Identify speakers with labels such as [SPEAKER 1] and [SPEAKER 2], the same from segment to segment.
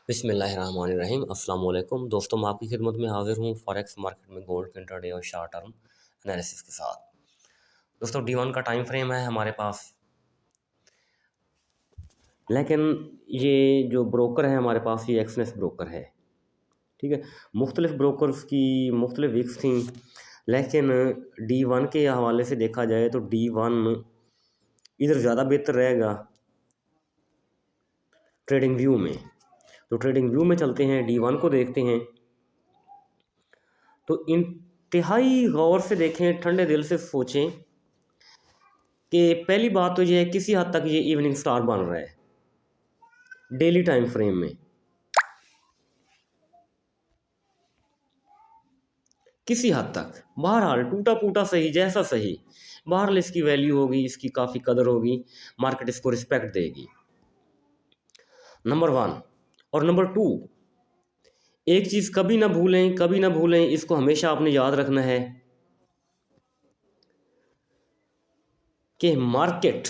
[SPEAKER 1] बिस्मिल्लाहिर्रहमानिर्रहीम। अस्सलाम वालेकुम दोस्तों, मैं आपकी खिदमत में हाज़िर हूँ फॉरेक्स मार्केट में गोल्ड के इंट्राडे और शॉर्ट टर्म एनालिसिस के साथ। दोस्तों, D1 का टाइम फ्रेम है हमारे पास, लेकिन ये जो ब्रोकर है हमारे पास ये एक्सनेस ब्रोकर है। ठीक है, मुख्तलिफ ब्रोकर्स की मुख्तलिफ विक्स थी, लेकिन D1 के हवाले से देखा जाए तो D1 इधर ज़्यादा बेहतर रहेगा ट्रेडिंग व्यू में। तो ट्रेडिंग व्यू में चलते हैं, D1 को देखते हैं। तो इंतहाई गौर से देखें, ठंडे दिल से सोचें कि पहली बात तो ये है किसी हद तक ये इवनिंग स्टार बन रहा है डेली टाइम फ्रेम में। किसी हद तक बहरहाल टूटा फूटा सही, जैसा सही, बहरहाल इसकी वैल्यू होगी, इसकी काफ़ी कदर होगी, मार्केट इसको रिस्पेक्ट देगी। नंबर 1 और नंबर 2, एक चीज़ कभी ना भूलें, कभी ना भूलें, इसको हमेशा आपने याद रखना है कि मार्केट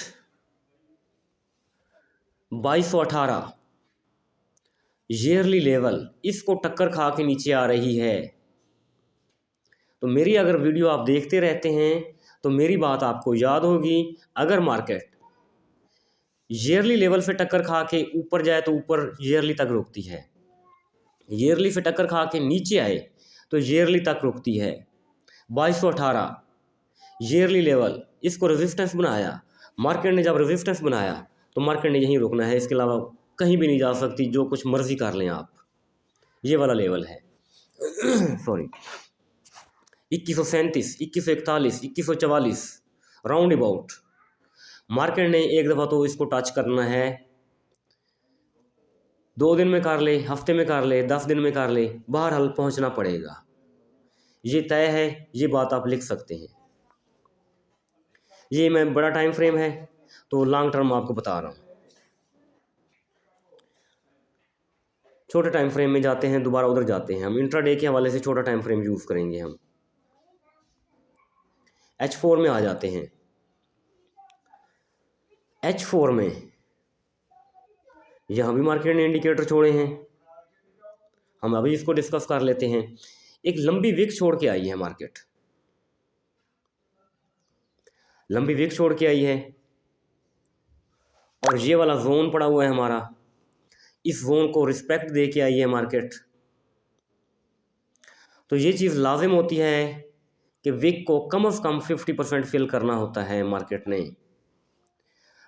[SPEAKER 1] 2218 ईयरली लेवल इसको टक्कर खा के नीचे आ रही है। तो मेरी अगर वीडियो आप देखते रहते हैं तो मेरी बात आपको याद होगी। अगर मार्केट ईयरली लेवल से टक्कर खा के ऊपर जाए तो ऊपर ईयरली तक रुकती है, ईयरली से टक्कर खा के नीचे आए तो ईयरली तक रुकती है। 2218 ईयरली लेवल, इसको रेजिस्टेंस बनाया मार्केट ने। जब रेजिस्टेंस बनाया तो मार्केट ने यहीं रुकना है, इसके अलावा कहीं भी नहीं जा सकती, जो कुछ मर्जी कर लें आप। ये वाला लेवल है सॉरी 2137, 2141, 2144 राउंड अबाउट मार्केट ने एक दफ़ा तो इसको टच करना है। 2 दिन में कर ले, हफ्ते में कर ले, 10 दिन में कर ले, बहरहाल पहुंचना पड़ेगा। ये तय है, ये बात आप लिख सकते हैं। ये मैं बड़ा टाइम फ्रेम है तो लॉन्ग टर्म आपको बता रहा हूँ। छोटे टाइम फ्रेम में जाते हैं, दोबारा उधर जाते हैं। हम इंट्राडे के हवाले से छोटा टाइम फ्रेम यूज़ करेंगे। हम H4 में आ जाते हैं। H4 में यहाँ भी मार्केट ने इंडिकेटर छोड़े हैं, हम अभी इसको डिस्कस कर लेते हैं। एक लंबी विक छोड़ के आई है मार्केट, लंबी विक छोड़ के आई है, और ये वाला जोन पड़ा हुआ है हमारा, इस जोन को रिस्पेक्ट दे के आई है मार्केट। तो ये चीज़ लाजिम होती है कि विक को कम से कम 50% फिल करना होता है मार्केट ने।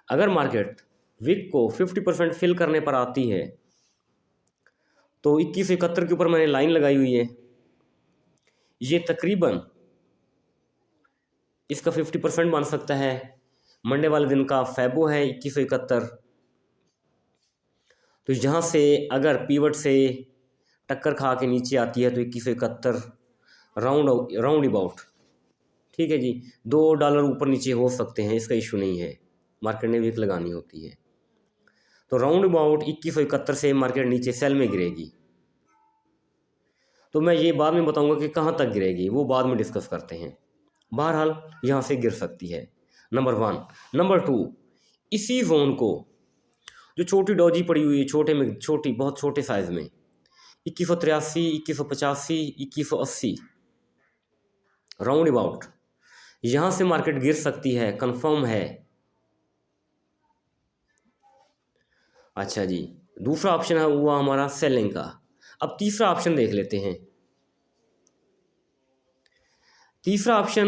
[SPEAKER 1] अगर मार्केट विक को 50% फिल करने पर आती है तो 2171 के ऊपर मैंने लाइन लगाई हुई है, ये तकरीबन इसका 50% बन सकता है। मंडे वाले दिन का फैबो है 2171। तो यहाँ से अगर पीवट से टक्कर खा के नीचे आती है तो 2171 राउंड अबाउट, ठीक है जी, $2 ऊपर नीचे हो सकते हैं, इसका इशू नहीं है। मार्केट ने विक लगानी होती है तो राउंड अबाउट 2171 से मार्केट नीचे सेल में गिरेगी। तो मैं ये बाद में बताऊंगा कि कहाँ तक गिरेगी, वो बाद में डिस्कस करते हैं। बहरहाल यहाँ से गिर सकती है, नंबर 1। नंबर 2, इसी जोन को जो छोटी डॉजी पड़ी हुई है, छोटे में छोटी, बहुत छोटे साइज़ में, 2183, 2185, 2180 राउंड अबाउट, यहाँ से मार्केट गिर सकती है, कंफर्म है। अच्छा जी, दूसरा ऑप्शन है हुआ हमारा सेलिंग का। अब तीसरा ऑप्शन देख लेते हैं। तीसरा ऑप्शन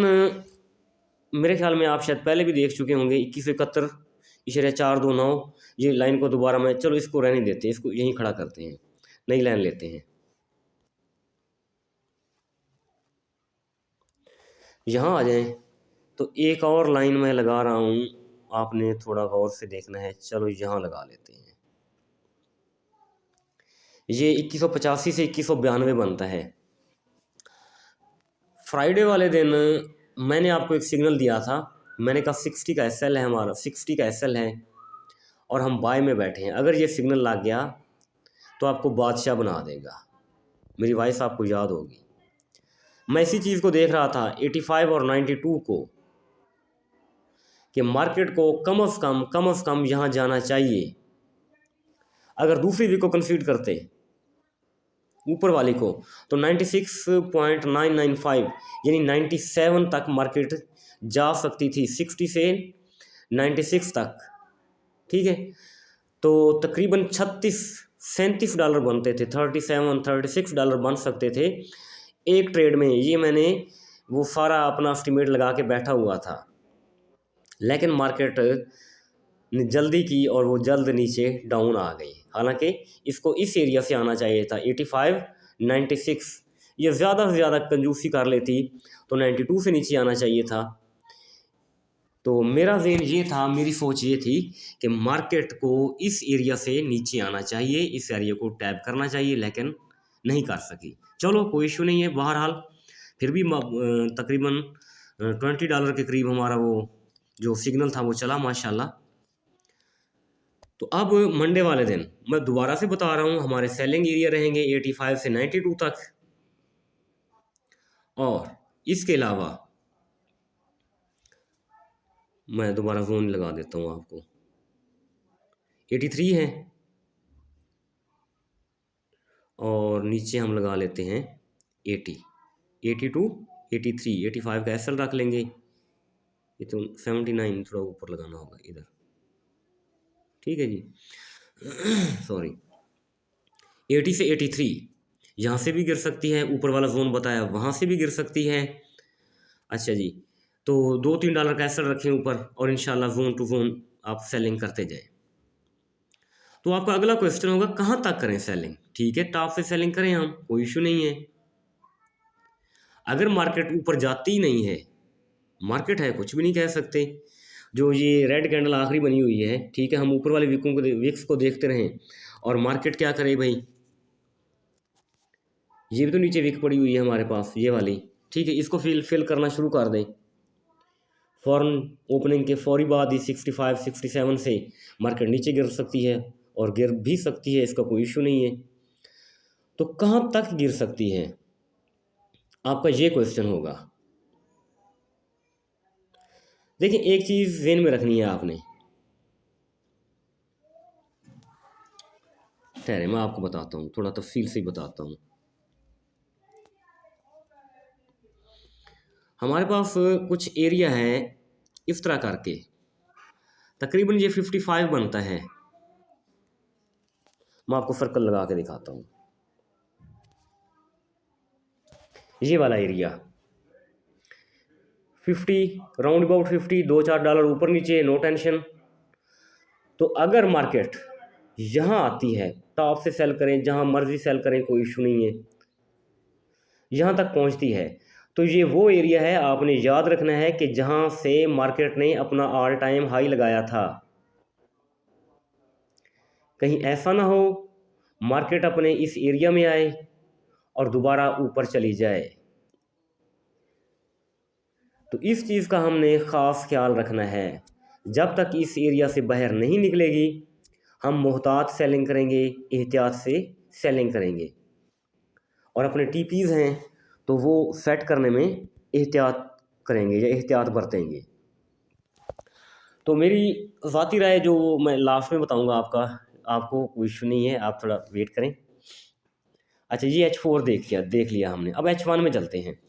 [SPEAKER 1] मेरे ख्याल में आप शायद पहले भी देख चुके होंगे, 2171.429। ये लाइन को दोबारा मैं, चलो इसको रहने देते हैं, इसको यहीं खड़ा करते हैं, नई लाइन लेते हैं। यहाँ आ जाएं तो एक और लाइन मैं लगा रहा हूँ, आपने थोड़ा गौर से देखना है। चलो यहाँ लगा लेते हैं। ये 2185 से 2192 बनता है। फ्राइडे वाले दिन मैंने आपको एक सिग्नल दिया था, मैंने कहा 60 का SL है हमारा, 60 का SL है और हम बाय में बैठे हैं। अगर ये सिग्नल लग गया तो आपको बादशाह बना देगा। मेरी वॉइस आपको याद होगी। मैं इसी चीज़ को देख रहा था 85 और 92 को, कि मार्केट को कम से कम यहाँ जाना चाहिए। अगर दूसरी वीक को कंसीडर करते ऊपर वाली को, तो 96.995 यानी 97 तक मार्केट जा सकती थी, 60 से 96 तक, ठीक है। तो तकरीबन $37 बनते थे, $37-36 बन सकते थे एक ट्रेड में। ये मैंने वो सारा अपना एस्टिमेट लगा के बैठा हुआ था, लेकिन मार्केट ने जल्दी की और वो जल्द नीचे डाउन आ गई। हालांकि इसको इस एरिया से आना चाहिए था 85-96, ये ज़्यादा से ज़्यादा कंजूसी कर लेती तो 92 से नीचे आना चाहिए था। तो मेरा ज़हन ये था, मेरी सोच ये थी कि मार्केट को इस एरिया से नीचे आना चाहिए, इस एरिया को टैप करना चाहिए, लेकिन नहीं कर सकी। चलो कोई इशू नहीं है, बहरहाल फिर भी तकरीबन $20 के करीब हमारा वो जो सिग्नल था वो चला माशाल्लाह। तो अब मंडे वाले दिन मैं दोबारा से बता रहा हूँ, हमारे सेलिंग एरिया रहेंगे 85 से 92 तक, और इसके अलावा मैं दोबारा जोन लगा देता हूँ आपको, 83 है, और नीचे हम लगा लेते हैं 80, 82, 83, 85 का एसएल रख लेंगे। ये तो 79 थोड़ा ऊपर लगाना होगा इधर, ठीक है जी। सॉरी, 80 से 83 यहाँ से भी गिर सकती है, ऊपर वाला जोन बताया वहाँ से भी गिर सकती है। अच्छा जी, तो $2-3 का एसएल रखें ऊपर, और इंशाल्लाह जोन टू जोन आप सेलिंग करते जाए। तो आपका अगला क्वेश्चन होगा कहाँ तक करें सेलिंग? ठीक है, टॉप से सेलिंग करें हम, कोई इशू नहीं है। अगर मार्केट ऊपर जाती ही नहीं है, मार्केट है कुछ भी नहीं कह सकते, जो ये रेड कैंडल आखिरी बनी हुई है, ठीक है, हम ऊपर वाले विक्स को देखते रहें और मार्केट क्या करे भाई, ये भी तो नीचे विक पड़ी हुई है हमारे पास, ये वाली, ठीक है, इसको फिल करना शुरू कर दें। फॉरन ओपनिंग के फौरी बाद ही 65-67 से मार्केट नीचे गिर सकती है, और गिर भी सकती है, इसका कोई इशू नहीं है। तो कहाँ तक गिर सकती है, आपका ये क्वेश्चन होगा। देखिए, एक चीज़ ज़हन में रखनी है आपने, ठहरे मैं आपको बताता हूँ, थोड़ा तफसील से बताता हूँ। हमारे पास कुछ एरिया है इस तरह करके, तकरीबन ये 55 बनता है। मैं आपको सर्कल लगा के दिखाता हूँ, ये वाला एरिया 50, राउंड अबाउट 50, $2-4 ऊपर नीचे, नो टेंशन। तो अगर मार्केट यहाँ आती है, टॉप से सेल करें, जहाँ मर्जी सेल करें, कोई इशू नहीं है, यहाँ तक पहुँचती है, तो ये वो एरिया है, आपने याद रखना है कि जहाँ से मार्केट ने अपना ऑल टाइम हाई लगाया था। कहीं ऐसा ना हो मार्केट अपने इस एरिया में आए और दोबारा ऊपर चली जाए, तो इस चीज़ का हमने ख़ास ख्याल रखना है। जब तक इस एरिया से बाहर नहीं निकलेगी, हम मोहतात सेलिंग करेंगे, एहतियात से सेलिंग करेंगे, और अपने टीपीज़ हैं तो वो सेट करने में एहतियात करेंगे या एहतियात बरतेंगे। तो मेरी ज़ाती राय जो मैं लास्ट में बताऊंगा आपको कोई इशू नहीं है, आप थोड़ा वेट करें। अच्छा, ये H4 देख लिया हमने, अब H1 में चलते हैं।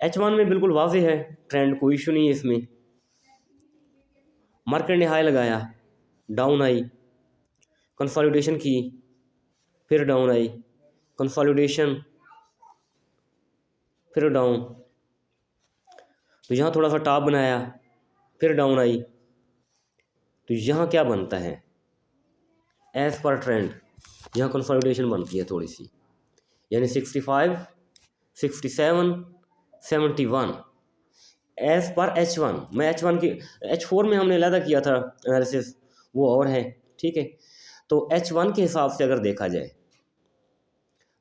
[SPEAKER 1] H1 में बिल्कुल वाज़ेह है ट्रेंड, कोई इशू नहीं है इसमें। मार्केट ने हाई लगाया, डाउन आई, कंसोलिडेशन की, फिर डाउन आई, कंसोलिडेशन, फिर डाउन, तो यहाँ थोड़ा सा टॉप बनाया, फिर डाउन आई। तो यहाँ क्या बनता है, एज़ पर ट्रेंड यहाँ कंसोलिडेशन बनती है थोड़ी सी, यानी 65, 67, 71 एज़ पर H1। मैं H1 की, H4 में हमने अलग किया था एनालिसिस, वो और है, ठीक है। तो H1 के हिसाब से अगर देखा जाए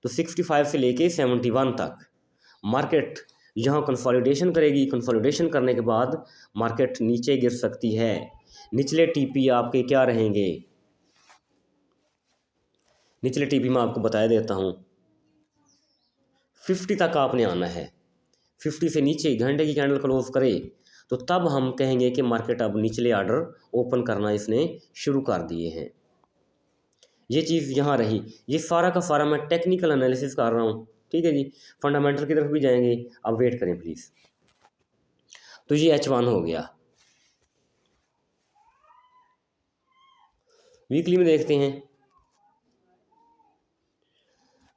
[SPEAKER 1] तो 65 से लेके 71 तक मार्केट यहाँ कंसोलिडेशन करेगी। कंसोलिडेशन करने के बाद मार्केट नीचे गिर सकती है। निचले टीपी आपके क्या रहेंगे, निचले टीपी मैं आपको बता देता हूँ, 50 तक आपने आना है। 50 से नीचे घंटे की कैंडल क्लोज करे तो तब हम कहेंगे कि मार्केट अब निचले ऑर्डर ओपन करना इसने शुरू कर दिए हैं। ये चीज़ यहाँ रही। ये सारा का सारा मैं टेक्निकल एनालिसिस कर रहा हूँ, ठीक है जी। फंडामेंटल की तरफ भी जाएंगे, आप वेट करें प्लीज़। तो ये H1 हो गया। वीकली में देखते हैं।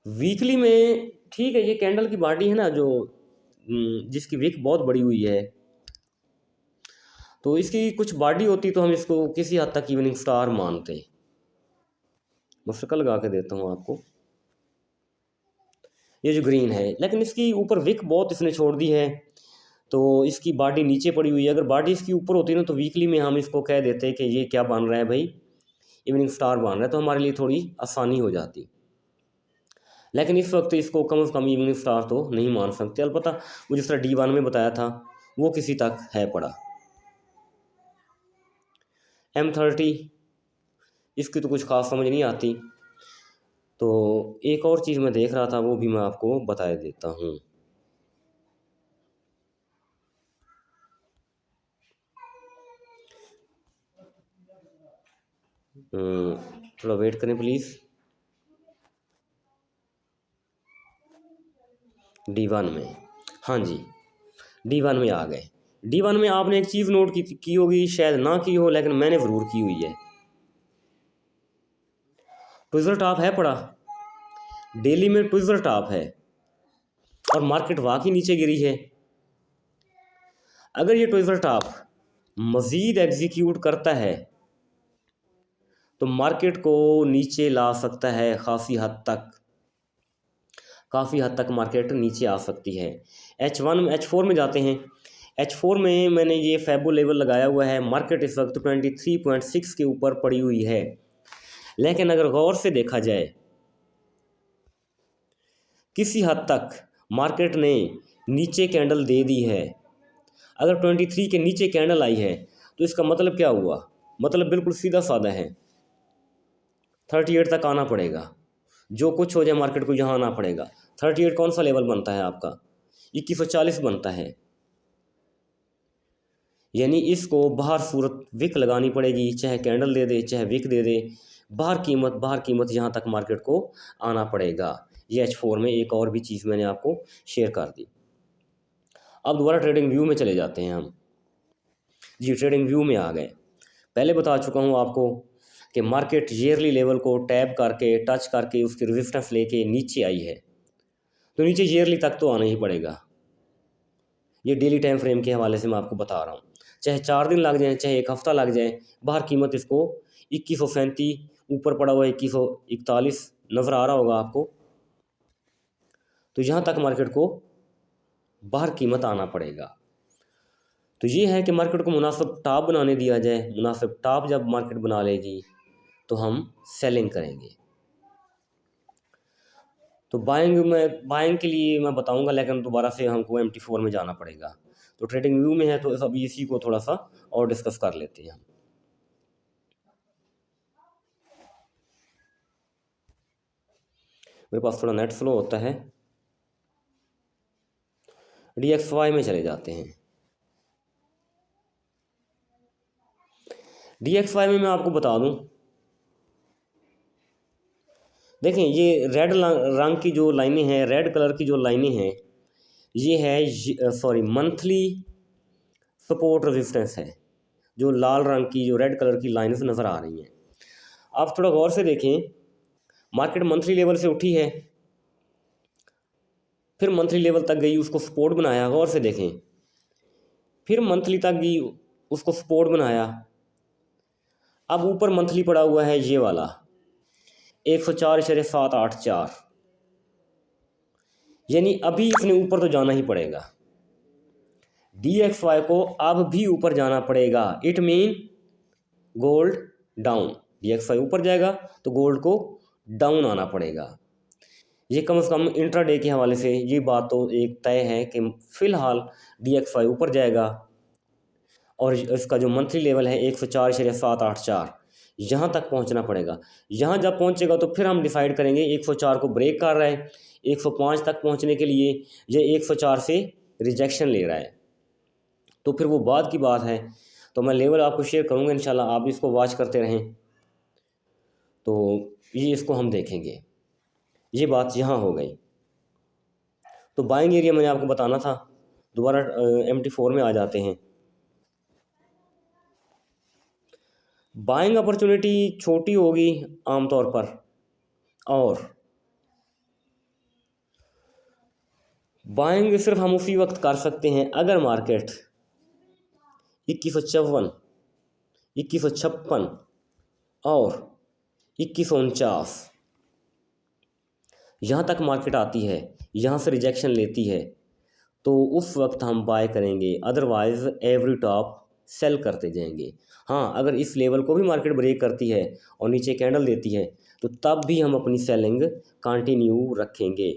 [SPEAKER 1] वीकली में ठीक है, ये कैंडल की बॉडी है ना जो जिसकी विक बहुत बड़ी हुई है, तो इसकी कुछ बॉडी होती तो हम इसको किसी हद तक इवनिंग स्टार मानते। मैं सर्कल लगा के देता हूँ आपको। ये जो ग्रीन है, लेकिन इसकी ऊपर विक बहुत इसने छोड़ दी है, तो इसकी बॉडी नीचे पड़ी हुई है। अगर बॉडी इसकी ऊपर होती ना तो वीकली में हम इसको कह देते कि ये क्या बन रहा है भाई, इवनिंग स्टार बन रहा है, तो हमारे लिए थोड़ी आसानी हो जाती। लेकिन इस वक्त इसको कम से कम इवनिंग स्टार तो नहीं मान सकते। अलबत्ता वो जिस तरह D1 में बताया था वो किसी तक है पड़ा। M30 इसकी तो कुछ खास समझ नहीं आती। तो एक और चीज़ मैं देख रहा था, वो भी मैं आपको बता देता हूँ। थोड़ा वेट करें प्लीज़। D1 में, हाँ जी, D1 में आ गए। D1 में आपने एक चीज़ नोट की होगी, शायद ना की हो, लेकिन मैंने ज़रूर की हुई है। ट्विज़र टॉप है पड़ा, डेली में ट्विज़र टॉप है और मार्केट वाकई नीचे गिरी है। अगर ये ट्विज़र टॉप मज़ीद एग्जीक्यूट करता है तो मार्केट को नीचे ला सकता है, काफ़ी हद तक मार्केट नीचे आ सकती है। H4 में जाते हैं। H4 में मैंने ये फैबो लेवल लगाया हुआ है। मार्केट इस वक्त 23.6 के ऊपर पड़ी हुई है, लेकिन अगर गौर से देखा जाए किसी हद तक मार्केट ने नीचे कैंडल दे दी है। अगर 23 के नीचे कैंडल आई है तो इसका मतलब क्या हुआ? मतलब बिल्कुल सीधा साधा है, 38 तक आना पड़ेगा। जो कुछ हो जाए मार्केट को यहाँ आना पड़ेगा। 38 कौन सा लेवल बनता है आपका? 2140 बनता है। यानी इसको बाहर सूरत विक लगानी पड़ेगी, चाहे कैंडल दे दे चाहे विक दे दे, बाहर कीमत यहाँ तक मार्केट को आना पड़ेगा। ये H4 में एक और भी चीज़ मैंने आपको शेयर कर दी। अब दोबारा ट्रेडिंग व्यू में चले जाते हैं हम जी। ट्रेडिंग व्यू में आ गए। पहले बता चुका हूँ आपको कि मार्केट ईयरली लेवल को टैप करके टच करके उसकी रेजिस्टेंस लेके नीचे आई है, तो नीचे ईयरली तक तो आना ही पड़ेगा। ये डेली टाइम फ्रेम के हवाले से मैं आपको बता रहा हूँ। चाहे 4 दिन लग जाए चाहे एक हफ़्ता लग जाए, बाहर कीमत इसको 2137, ऊपर पड़ा हुआ 2141 नज़र आ रहा होगा आपको। तो यहाँ तक मार्केट को बाहर कीमत आना पड़ेगा। तो ये है कि मार्केट को मुनासिब टॉप बनाने दिया जाए। मुनासिब टॉप जब मार्केट बना लेगी तो हम सेलिंग करेंगे। तो बाइंग के लिए मैं बताऊंगा, लेकिन दोबारा से हमको MT4 में जाना पड़ेगा। तो ट्रेडिंग व्यू में है तो अभी इसी को थोड़ा सा और डिस्कस कर लेते हैं हम। मेरे पास थोड़ा नेट स्लो होता है। DXY में चले जाते हैं। DXY में मैं आपको बता दूं, देखें ये रेड रंग की जो लाइनें हैं, रेड कलर की जो लाइनें हैं, ये है मंथली सपोर्ट रेजिस्टेंस है। जो लाल रंग की जो रेड कलर की लाइन्स नज़र आ रही हैं, आप थोड़ा गौर से देखें। मार्केट मंथली लेवल से उठी है, फिर मंथली लेवल तक गई, उसको सपोर्ट बनाया। गौर से देखें, फिर मंथली तक गई, उसको सपोर्ट बनाया। अब ऊपर मंथली पड़ा हुआ है ये वाला 104.784, यानी अभी इसने ऊपर तो जाना ही पड़ेगा। DXY को अब भी ऊपर जाना पड़ेगा। It mean gold down. DXY ऊपर जाएगा तो गोल्ड को डाउन आना पड़ेगा। ये कम से कम इंट्राडे के हवाले से ये बात तो एक तय है कि फ़िलहाल DXY ऊपर जाएगा और इसका जो मंथली लेवल है 104.784, यहाँ तक पहुँचना पड़ेगा। यहाँ जब पहुँचेगा तो फिर हम डिसाइड करेंगे 104 को ब्रेक कर रहा है 105 तक पहुँचने के लिए, या 104 से रिजेक्शन ले रहा है, तो फिर वो बाद की बात है। तो मैं लेवल आपको शेयर करूँगा इंशाल्लाह, आप इसको वॉच करते रहें। तो ये इसको हम देखेंगे। ये बात यहाँ हो गई। तो बाइंग एरिया मैंने आपको बताना था। दोबारा MT4 में आ जाते हैं। बाइंग अपॉर्चुनिटी छोटी होगी आमतौर पर, और बाइंग सिर्फ हम उसी वक्त कर सकते हैं अगर मार्केट 2154, 2156 और 2149 यहाँ तक मार्केट आती है, यहाँ से रिजेक्शन लेती है, तो उस वक्त हम बाय करेंगे। अदरवाइज़ एवरी टॉप सेल करते जाएंगे। हाँ, अगर इस लेवल को भी मार्केट ब्रेक करती है और नीचे कैंडल देती है तो तब भी हम अपनी सेलिंग कंटिन्यू रखेंगे।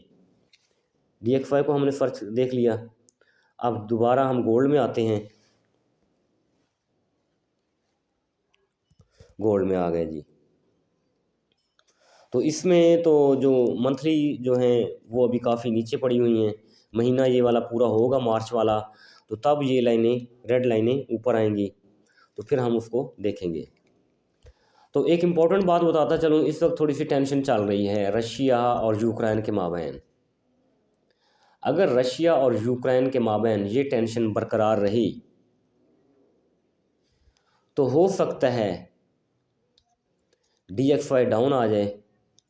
[SPEAKER 1] DXY को हमने सर्च देख लिया। अब दोबारा हम गोल्ड में आते हैं। गोल्ड में आ गए जी। तो इसमें तो जो मंथली जो हैं वो अभी काफ़ी नीचे पड़ी हुई हैं। महीना ये वाला पूरा होगा मार्च वाला, तो तब ये लाइनें, रेड लाइनें ऊपर आएंगी, तो फिर हम उसको देखेंगे। तो एक इम्पॉर्टेंट बात बताता चलूँ, इस वक्त थोड़ी सी टेंशन चल रही है रशिया और यूक्रेन के माबैन। अगर रशिया और यूक्रेन के माबैन ये टेंशन बरकरार रही तो हो सकता है DXY डाउन आ जाए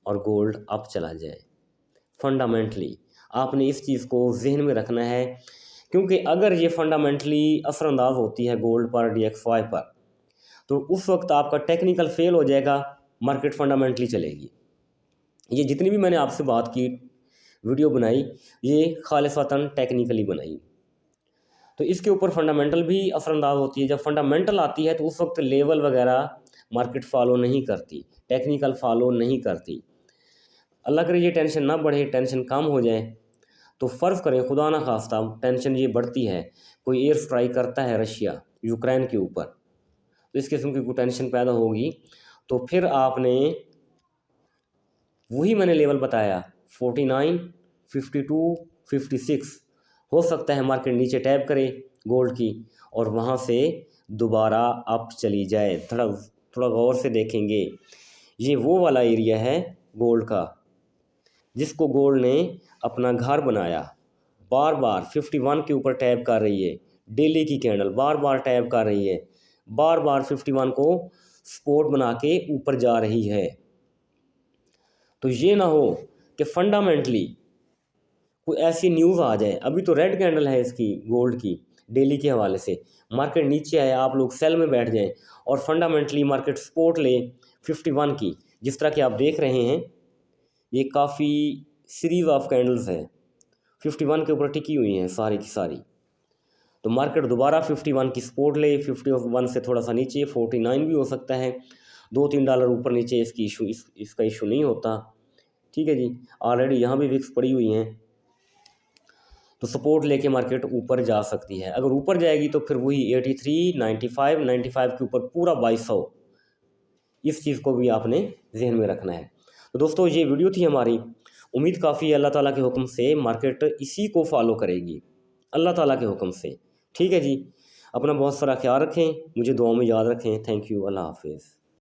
[SPEAKER 1] और गोल्ड अप चला जाए। फंडामेंटली आपने इस चीज़ को जहन में रखना है, क्योंकि अगर ये फंडामेंटली असरअंदाज होती है गोल्ड पर, DXY पर, तो उस वक्त आपका टेक्निकल फेल हो जाएगा, मार्केट फंडामेंटली चलेगी। ये जितनी भी मैंने आपसे बात की, वीडियो बनाई, ये खालिसतन टेक्निकली बनाई। तो इसके ऊपर फंडामेंटल भी असरअंदाज होती है। जब फंडामेंटल आती है तो उस वक्त लेवल वगैरह मार्केट फॉलो नहीं करती, टेक्निकल फॉलो नहीं करती। अल्लाह करे ये टेंशन ना बढ़े, टेंशन कम हो जाए। तो फ़र्ज़ करें खुदा ना खास्ता टेंशन ये बढ़ती है, कोई एयर स्ट्राइक करता है रशिया यूक्रेन के ऊपर, तो इस किस्म की कोई टेंशन पैदा होगी, तो फिर आपने वही मैंने लेवल बताया 49, 52, 56, हो सकता है मार्केट नीचे टैप करे गोल्ड की और वहाँ से दोबारा अप चली जाए। थोड़ा थोड़ा गौर से देखेंगे। ये वो वाला एरिया है गोल्ड का जिसको गोल्ड ने अपना घर बनाया। बार बार 51 के ऊपर टैप कर रही है, डेली की कैंडल बार बार टैप कर रही है, बार बार 51 को सपोर्ट बना के ऊपर जा रही है। तो ये ना हो कि फंडामेंटली कोई ऐसी न्यूज़ आ जाए। अभी तो रेड कैंडल है इसकी गोल्ड की, डेली के हवाले से मार्केट नीचे आए, आप लोग सेल में बैठ जाएं और फंडामेंटली मार्केट सपोर्ट ले 51 की, जिस तरह के आप देख रहे हैं। ये काफ़ी सीरीज ऑफ कैंडल्स है, 51 के ऊपर टिकी हुई हैं सारी की सारी। तो मार्केट दोबारा 51 की सपोर्ट ले, 51 से थोड़ा सा नीचे 49 भी हो सकता है। $2-3 ऊपर नीचे इसकी इसका इशू नहीं होता। ठीक है जी। ऑलरेडी यहाँ भी विक्स पड़ी हुई हैं, तो सपोर्ट लेके मार्केट ऊपर जा सकती है। अगर ऊपर जाएगी तो फिर वही 83, 95 के ऊपर पूरा 2200, इस चीज़ को भी आपने जहन में रखना है। तो दोस्तों ये वीडियो थी हमारी। उम्मीद काफ़ी अल्लाह ताला के हुक्म से मार्केट इसी को फॉलो करेगी, अल्लाह ताला के हुक्म से। ठीक है जी। अपना बहुत सारा ख्याल रखें, मुझे दुआ में याद रखें। Thank you. अल्लाह हाफिज़।